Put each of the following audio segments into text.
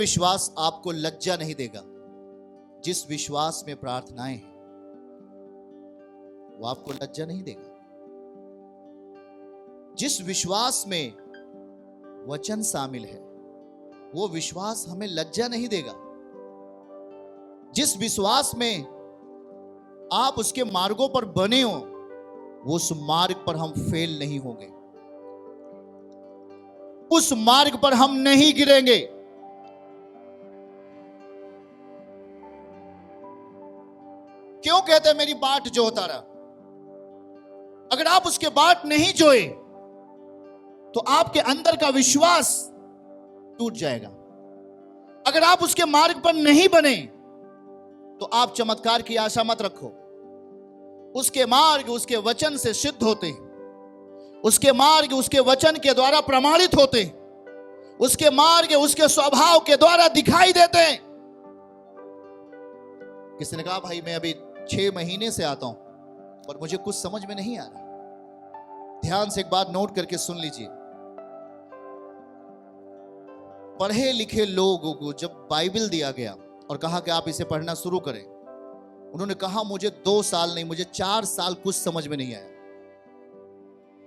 विश्वास आपको लज्जा नहीं देगा। जिस विश्वास में प्रार्थनाएं हैं वो आपको लज्जा नहीं देगा। जिस विश्वास में वचन शामिल है वो विश्वास हमें लज्जा नहीं देगा। जिस विश्वास में आप उसके मार्गों पर बने हो वो उस मार्ग पर हम फेल नहीं होंगे, उस मार्ग पर हम नहीं गिरेंगे। क्यों कहते हैं मेरी बाट जोता रहा? अगर आप उसके बाट नहीं जोए तो आपके अंदर का विश्वास टूट जाएगा। अगर आप उसके मार्ग पर नहीं बने तो आप चमत्कार की आशा मत रखो। उसके मार्ग उसके वचन से सिद्ध होते हैं, उसके मार्ग उसके वचन के द्वारा प्रमाणित होते हैं, उसके मार्ग उसके स्वभाव के द्वारा दिखाई देते हैं। किसी ने कहा भाई मैं अभी 6 महीने से आता हूं पर मुझे कुछ समझ में नहीं आ रहा। ध्यान से एक बात नोट करके सुन लीजिए। पढ़े लिखे लोगों को जब बाइबल दिया गया और कहा कि आप इसे पढ़ना शुरू करें, उन्होंने कहा मुझे 2 साल नहीं, मुझे 4 साल कुछ समझ में नहीं आया।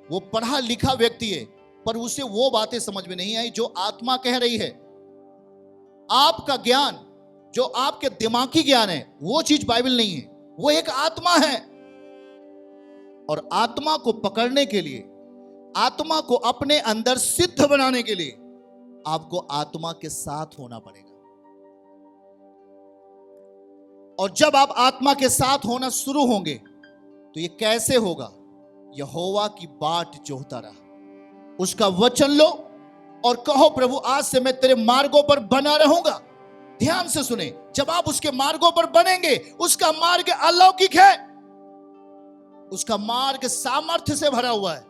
वो पढ़ा लिखा व्यक्ति है पर उसे वो बातें समझ में नहीं आई जो आत्मा कह रही है। आपका ज्ञान जो आपके दिमागी ज्ञान है वो चीज बाइबल नहीं है, वो एक आत्मा है। और आत्मा को पकड़ने के लिए, आत्मा को अपने अंदर सिद्ध बनाने के लिए आपको आत्मा के साथ होना पड़ेगा। और जब आप आत्मा के साथ होना शुरू होंगे तो ये कैसे होगा? यहोवा की बाट जोहता रहा, उसका वचन लो और कहो प्रभु आज से मैं तेरे मार्गों पर बना रहूंगा। ध्यान से सुने, जब आप उसके मार्गों पर बनेंगे, उसका मार्ग अलौकिक है, उसका मार्ग सामर्थ्य से भरा हुआ है।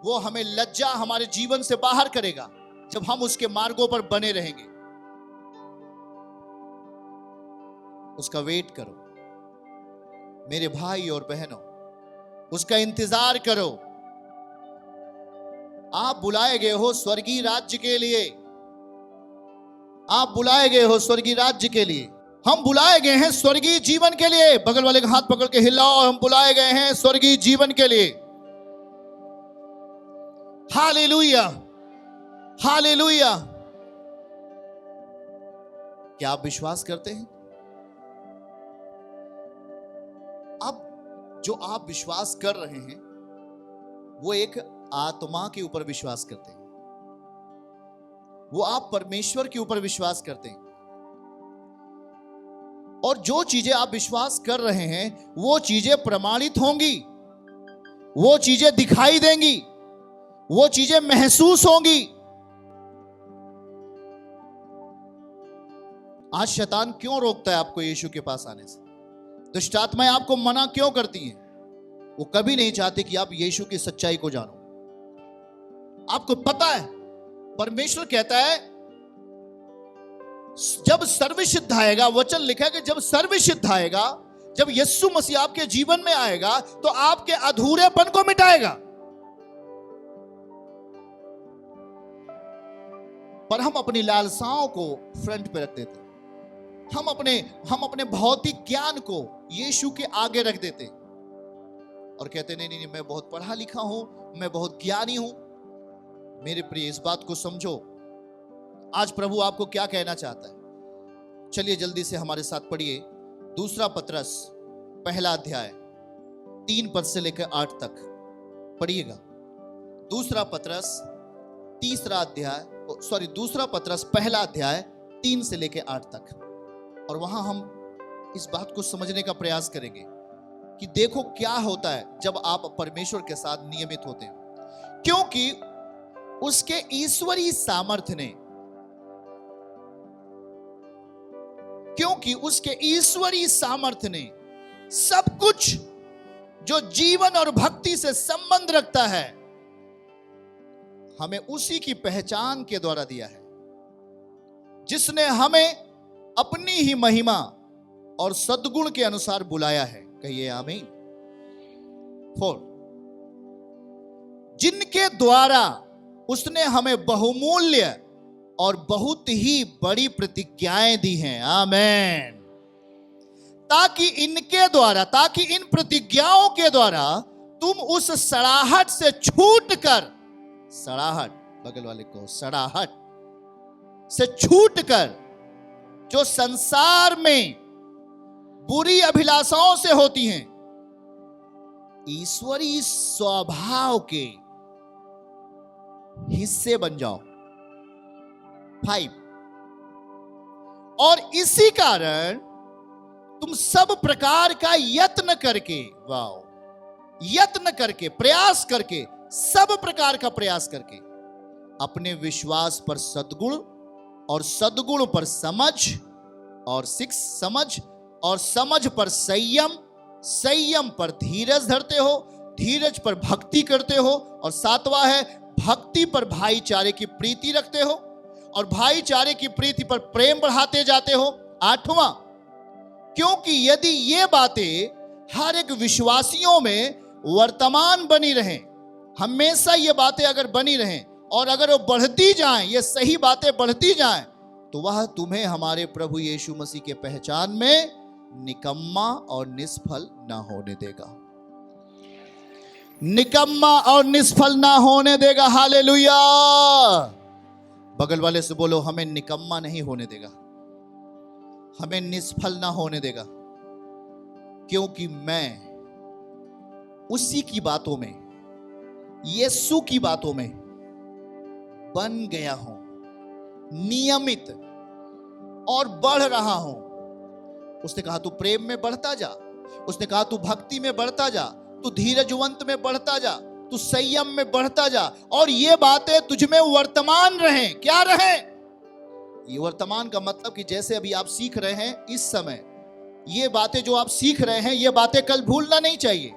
वो हमें लज्जा हमारे जीवन से बाहर करेगा जब हम उसके मार्गों पर बने रहेंगे। उसका वेट करो मेरे भाई और बहनों, उसका इंतजार करो। आप बुलाए गए हो स्वर्गीय राज्य के लिए, आप बुलाए गए हो स्वर्गीय राज्य के लिए। हम बुलाए गए हैं स्वर्गीय जीवन के लिए। बगल वाले का हाथ पकड़ के हिलाओ, हम बुलाए गए हैं स्वर्गीय जीवन के लिए। Hallelujah, hallelujah. क्या आप विश्वास करते हैं? अब जो आप विश्वास कर रहे हैं वो एक आत्मा के ऊपर विश्वास करते हैं, वो आप परमेश्वर के ऊपर विश्वास करते हैं। और जो चीजें आप विश्वास कर रहे हैं वो चीजें प्रमाणित होंगी, वो चीजें दिखाई देंगी, वो चीजें महसूस होंगी। आज शैतान क्यों रोकता है आपको यीशु के पास आने से? दुष्ट आत्माएं आपको मना क्यों करती हैं? वो कभी नहीं चाहते कि आप यीशु की सच्चाई को जानो। आपको पता है परमेश्वर कहता है जब सर्वसिद्ध आएगा, वचन लिखा है कि जब सर्वसिद्ध आएगा, जब यीशु मसीह आपके जीवन में आएगा तो आपके अधूरेपन को मिटाएगा। पर हम अपनी लालसाओं को फ्रंट पे रख देते हैं। हम अपने भौतिक ज्ञान को यीशु के आगे रख देते और कहते नहीं नहीं मैं बहुत पढ़ा लिखा हूं, मैं बहुत ज्ञानी हूं। मेरे प्रिय इस बात को समझो, आज प्रभु आपको क्या कहना चाहता है। चलिए जल्दी से हमारे साथ पढ़िए 2 पतरस 1 अध्याय 3 पद से लेकर 8 तक पढ़िएगा। 2 पतरस 1 अध्याय 3 से लेकर 8 तक। और वहां हम इस बात को समझने का प्रयास करेंगे कि देखो क्या होता है जब आप परमेश्वर के साथ नियमित होते हैं। क्योंकि उसके ईश्वरीय सामर्थ्य ने, क्योंकि उसके ईश्वरीय सामर्थ्य ने सब कुछ जो जीवन और भक्ति से संबंध रखता है हमें उसी की पहचान के द्वारा दिया है, जिसने हमें अपनी ही महिमा और सद्गुण के अनुसार बुलाया है। कहिए आमीन। 4 जिनके द्वारा उसने हमें बहुमूल्य और बहुत ही बड़ी प्रतिज्ञाएं दी हैं। आमीन। ताकि इन प्रतिज्ञाओं के द्वारा तुम उस सड़ाहट से छूटकर, सड़ाहट, बगल वाले को, सड़ाहट से छूटकर जो संसार में बुरी अभिलाषाओं से होती हैं, ईश्वरीय स्वभाव के हिस्से बन जाओ। 5, और इसी कारण तुम सब प्रकार का यत्न करके, यत्न करके, प्रयास करके, सब प्रकार का प्रयास करके अपने विश्वास पर सद्गुण, और सद्गुण पर समझ, और 6 समझ, और समझ पर संयम, संयम पर धीरज धरते हो, धीरज पर भक्ति करते हो, और 7वां है भक्ति पर भाईचारे की प्रीति रखते हो, और भाईचारे की प्रीति पर प्रेम बढ़ाते जाते हो। 8वां, क्योंकि यदि ये बातें हर एक विश्वासियों में वर्तमान बनी रहें, हमेशा ये बातें अगर बनी रहें और अगर वो बढ़ती जाएं, ये सही बातें बढ़ती जाएं, तो वह तुम्हें हमारे प्रभु यीशु मसीह के पहचान में निकम्मा और निष्फल ना होने देगा। निकम्मा और निष्फल ना होने देगा। हालेलुया। बगल वाले से बोलो, हमें निकम्मा नहीं होने देगा, हमें निष्फल ना होने देगा, क्योंकि मैं उसी की बातों में, यीशु की बातों में बन गया हूं, नियमित और बढ़ रहा हूं। उसने कहा तू प्रेम में बढ़ता जा, उसने कहा तू भक्ति में बढ़ता जा, तू धीरजवंत में बढ़ता जा, तू संयम में बढ़ता जा, और ये बातें तुझमें वर्तमान रहें। क्या रहें? ये वर्तमान का मतलब कि जैसे अभी आप सीख रहे हैं इस समय, ये बातें जो आप सीख रहे हैं, ये बातें कल भूलना नहीं चाहिए।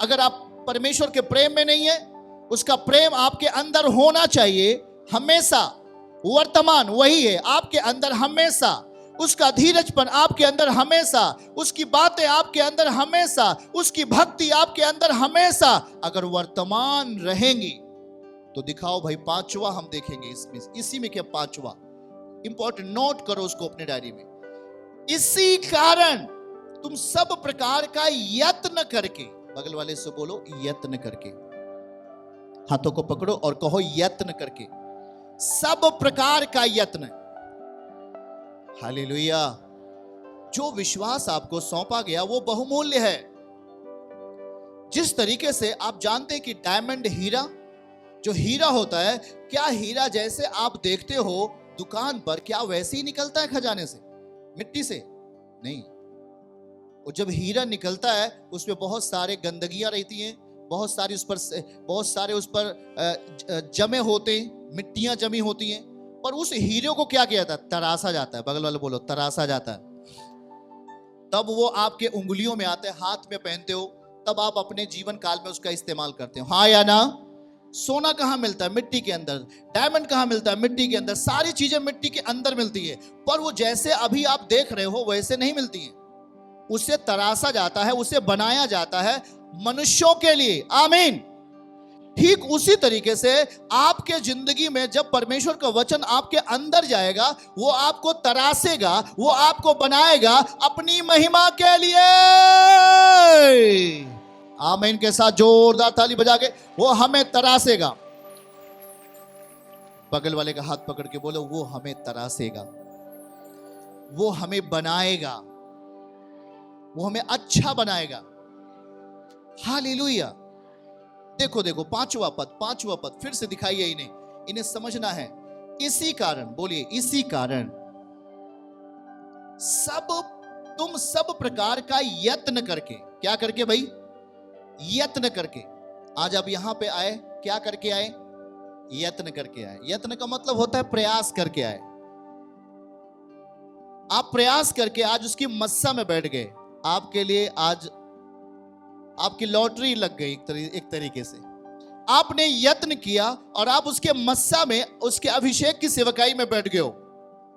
अगर आप परमेश्वर के प्रेम में नहीं है, उसका प्रेम आपके अंदर होना चाहिए हमेशा। वर्तमान वही है आपके अंदर हमेशा, उसका धीरजपन आपके अंदर हमेशा, उसकी बातें आपके अंदर हमेशा, उसकी भक्ति आपके अंदर हमेशा अगर वर्तमान रहेंगी तो दिखाओ भाई। 5वां हम देखेंगे इसमें, इसी में क्या 5वां इंपॉर्टेंट, नोट करो उसको अपने डायरी में। इसी कारण तुम सब प्रकार का यत्न करके, बगल वाले से बोलो यत्न करके, हाथों को पकड़ो और कहो यत्न करके, सब प्रकार का यत्न। हालेलुया। जो विश्वास आपको सौंपा गया वो बहुमूल्य है। जिस तरीके से आप जानते हैं कि डायमंड, हीरा, जो हीरा होता है, क्या हीरा जैसे आप देखते हो दुकान पर, क्या वैसे ही निकलता है खजाने से, मिट्टी से? नहीं। और जब हीरा निकलता है उसमें बहुत सारे गंदगियां रहती हैं, बहुत सारे उस पर जमे होते हैं, मिट्टियां जमी होती हैं, पर उस हीरे को क्या किया जाता है? तरासा जाता है। बगल वाले बोलो तरासा जाता है। तब वो आपके उंगलियों में आते हैं, हाथ में पहनते हो, तब आप अपने जीवन काल में उसका इस्तेमाल करते हो। हाँ या ना? सोना कहाँ मिलता है? मिट्टी के अंदर। डायमंड कहाँ मिलता है? मिट्टी के अंदर। सारी चीजें मिट्टी के अंदर मिलती है, पर वो जैसे अभी आप देख रहे हो वैसे नहीं मिलती है। उसे तरासा जाता है, उसे बनाया जाता है मनुष्यों के लिए। आमीन। ठीक उसी तरीके से आपके जिंदगी में जब परमेश्वर का वचन आपके अंदर जाएगा, वो आपको तरासेगा, वो आपको बनाएगा अपनी महिमा के लिए। आमीन के साथ जोरदार ताली बजा के, वो हमें तरासेगा। बगल वाले का हाथ पकड़ के बोलो, वो हमें तरासेगा, वो हमें बनाएगा, वो हमें अच्छा बनाएगा। हालेलुया। देखो देखो, पांचवा पद फिर से दिखाइए इन्हें समझना है। इसी कारण, बोलिए इसी कारण तुम सब प्रकार का यत्न करके, क्या करके भाई? यत्न करके। आज आप यहां पे आए, क्या करके आए? यत्न करके आए। यत्न का मतलब होता है प्रयास करके आए। आप प्रयास करके आज उसकी मस्सा में बैठ गए। आपके लिए आज आपकी लॉटरी लग गई एक तरीके से। आपने यत्न किया और आप उसके मस्सा में, उसके अभिषेक की सेवकाई में बैठ गए हो।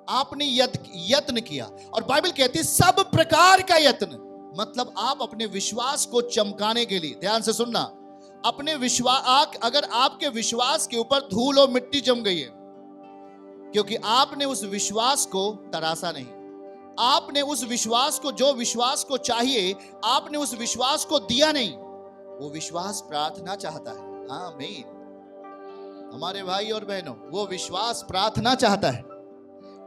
आपने यत्न किया, और बाइबल कहती है सब प्रकार का यत्न, मतलब आप अपने विश्वास को चमकाने के लिए, ध्यान से सुनना, अपने विश्वास, अगर आपके विश्वास के ऊपर धूल और मिट्टी जम गई है, क्योंकि आपने उस विश्वास को तरासा नहीं। आपने उस विश्वास को, जो विश्वास को चाहिए, आपने उस विश्वास को दिया नहीं। वो विश्वास प्रार्थना चाहता है। आमीन। हमारे भाई और बहनों, वो विश्वास प्रार्थना चाहता है,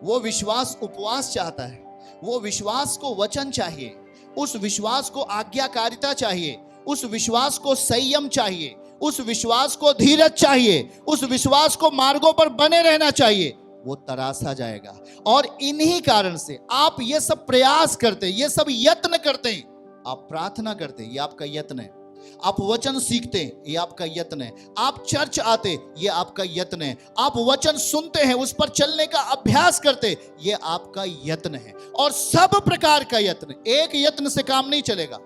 वो विश्वास उपवास चाहता है, वो विश्वास को वचन चाहिए, उस विश्वास को आज्ञाकारिता चाहिए, उस विश्वास को संयम चाहिए, उस विश्वास को धीरज चाहिए, उस विश्वास को मार्गों पर बने रहना चाहिए। वो तरासा जाएगा। और इन्हीं कारण से आप ये सब प्रयास करते, ये सब यत्न करते हैं। आप प्रार्थना करते, ये आपका यत्न है। आप वचन सीखते, ये आपका यत्न है। आप चर्च आते, ये आपका यत्न है। आप वचन सुनते हैं, उस पर चलने का अभ्यास करते, ये आपका यत्न है। और सब प्रकार का यत्न, एक यत्न से काम नहीं चलेगा।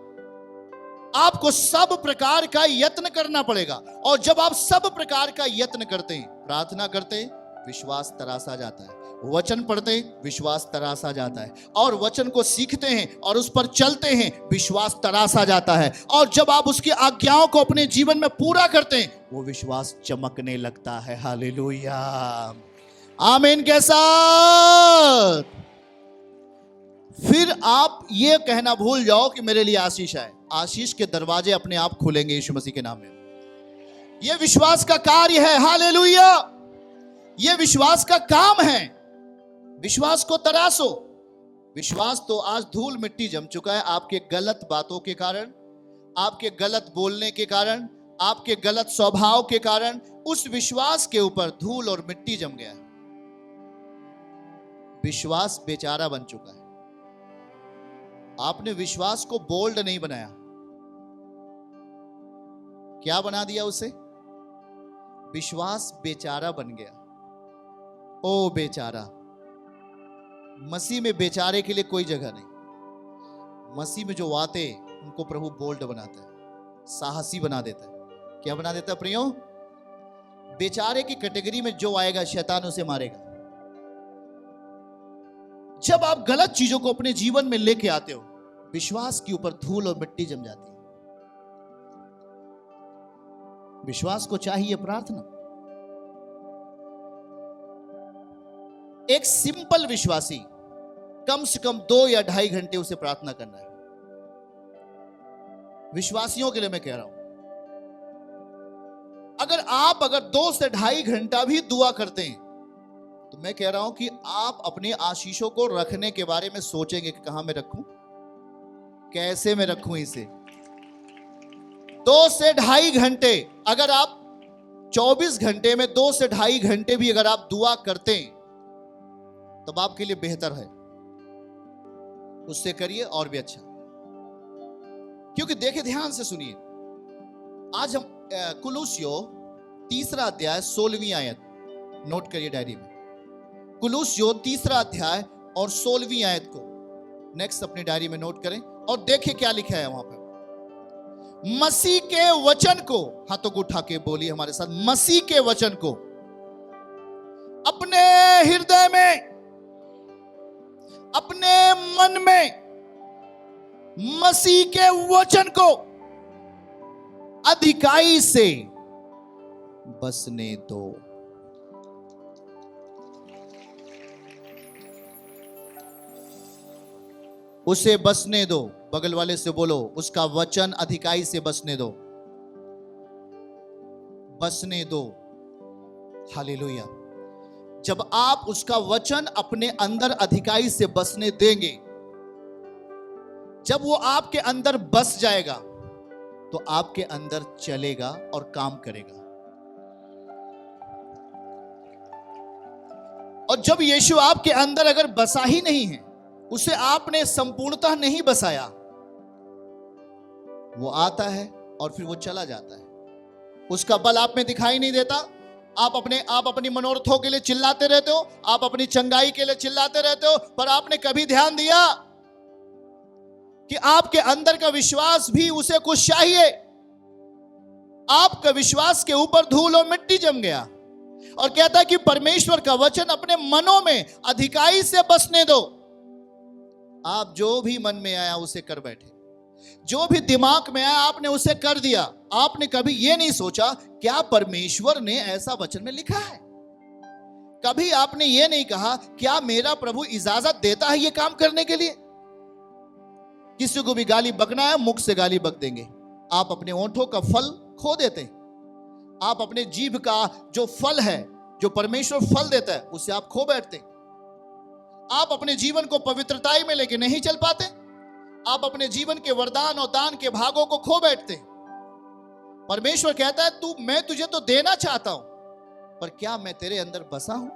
आपको सब प्रकार का यत्न करना पड़ेगा। और जब आप सब प्रकार का यत्न करते हैं, प्रार्थना करते हैं, विश्वास तरासा जाता है। वचन पढ़ते हैं, विश्वास तरासा जाता है। और वचन को सीखते हैं और उस पर चलते हैं, विश्वास तरासा जाता है। और जब आप उसकी आज्ञाओं को अपने जीवन में पूरा करते हैं, वो विश्वास चमकने लगता है। हालेलुया, आमीन के साथ। फिर आप ये कहना भूल जाओ कि मेरे लिए आशीष है। आशीष के दरवाजे अपने आप खुलेंगे यीशु मसीह के नाम में। यह विश्वास का कार्य है। हालेलुया, यह विश्वास का काम है। विश्वास को तरासो। विश्वास तो आज धूल मिट्टी जम चुका है आपके गलत बातों के कारण, आपके गलत बोलने के कारण, आपके गलत स्वभाव के कारण। उस विश्वास के ऊपर धूल और मिट्टी जम गया है। विश्वास बेचारा बन चुका है। आपने विश्वास को बोल्ड नहीं बनाया। क्या बना दिया उसे? विश्वास बेचारा बन गया। ओ बेचारा। मसीह में बेचारे के लिए कोई जगह नहीं। मसीह में जो आते, उनको प्रभु बोल्ड बनाता है, साहसी बना देता है। क्या बना देता है प्रियो? बेचारे की कैटेगरी में जो आएगा, शैतान उसे मारेगा। जब आप गलत चीजों को अपने जीवन में लेके आते हो, विश्वास के ऊपर धूल और मिट्टी जम जाती है। विश्वास को चाहिए प्रार्थना। एक सिंपल विश्वासी कम से कम 2 या 2.5 घंटे उसे प्रार्थना करना है। विश्वासियों के लिए मैं कह रहा हूं, अगर 2 से 2.5 घंटा भी दुआ करते हैं, तो मैं कह रहा हूं कि आप अपने आशीषों को रखने के बारे में सोचेंगे कि कहां मैं रखूं, कैसे मैं रखूं इसे। 2 से 2.5 घंटे, अगर आप 24 घंटे में 2 से 2.5 घंटे भी अगर आप दुआ करते हैं, तब आपके लिए बेहतर है। उससे करिए और भी अच्छा। क्योंकि देखिए, ध्यान से सुनिए, आज हम कुलूसियो 3 अध्याय 16वीं आयत नोट करिए डायरी में। कुलूसियो 3 अध्याय और 16वीं आयत को नेक्स्ट अपनी डायरी में नोट करें और देखिए क्या लिखा है वहां पर। मसीह के वचन को, हाथों को उठा के बोलिए हमारे साथ, मसीह के वचन को अपने हृदय में, अपने मन में मसीह के वचन को अधिकाई से बसने दो। उसे बसने दो। बगल वाले से बोलो, उसका वचन अधिकाई से बसने दो। बसने दो। हालेलुया। जब आप उसका वचन अपने अंदर अधिकाई से बसने देंगे, जब वो आपके अंदर बस जाएगा, तो आपके अंदर चलेगा और काम करेगा। और जब यीशु आपके अंदर अगर बसा ही नहीं है, उसे आपने संपूर्णतः नहीं बसाया, वो आता है और फिर वो चला जाता है। उसका बल आप में दिखाई नहीं देता। आप अपनी मनोरथों के लिए चिल्लाते रहते हो, आप अपनी चंगाई के लिए चिल्लाते रहते हो, पर आपने कभी ध्यान दिया कि आपके अंदर का विश्वास भी उसे कुछ चाहिए। आपका विश्वास के ऊपर धूल और मिट्टी जम गया और कहता है कि परमेश्वर का वचन अपने मनों में अधिकाई से बसने दो। आप जो भी मन में आया उसे कर बैठे, जो भी दिमाग में आया आपने उसे कर दिया। आपने कभी यह नहीं सोचा क्या परमेश्वर ने ऐसा वचन में लिखा है, कभी आपने ये नहीं कहा क्या मेरा प्रभु इजाजत देता है ये काम करने के लिए? किसी को भी गाली बकना है, मुख से गाली बक देंगे। आप अपने ओंठों का फल खो देते हैं। आप अपने जीभ का जो फल है, जो परमेश्वर फल देता है, उसे आप खो बैठते हैं। आप अपने जीवन को पवित्रताई में लेके नहीं चल पाते। आप अपने जीवन के वरदान और दान के भागों को खो बैठते हैं। परमेश्वर कहता है मैं तुझे तो देना चाहता हूं, पर क्या मैं तेरे अंदर बसा हूं?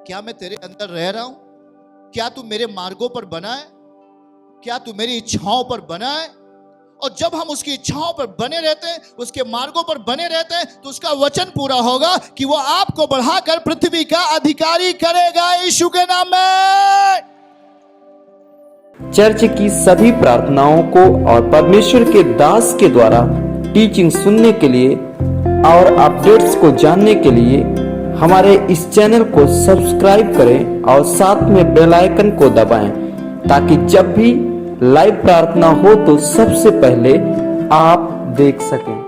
क्या मैं तेरे अंदर रह रहा हूं? क्या तू मेरे मार्गों पर बना है? क्या तू मेरी इच्छाओं पर बना है? और जब हम उसकी इच्छाओं पर बने रहते हैं, उसके मार्गों पर बने रहते हैं, तो उसका वचन पूरा होगा कि वो आपको बढ़ाकर पृथ्वी का अधिकारी करेगा, यीशु के नाम में। चर्च की सभी प्रार्थनाओं को और परमेश्वर के दास के द्वारा टीचिंग सुनने के लिए और अपडेट्स को जानने के लिए हमारे इस चैनल को सब्सक्राइब करें और साथ में बेल आइकन को दबाएं, ताकि जब भी लाइव प्रार्थना हो तो सबसे पहले आप देख सकें।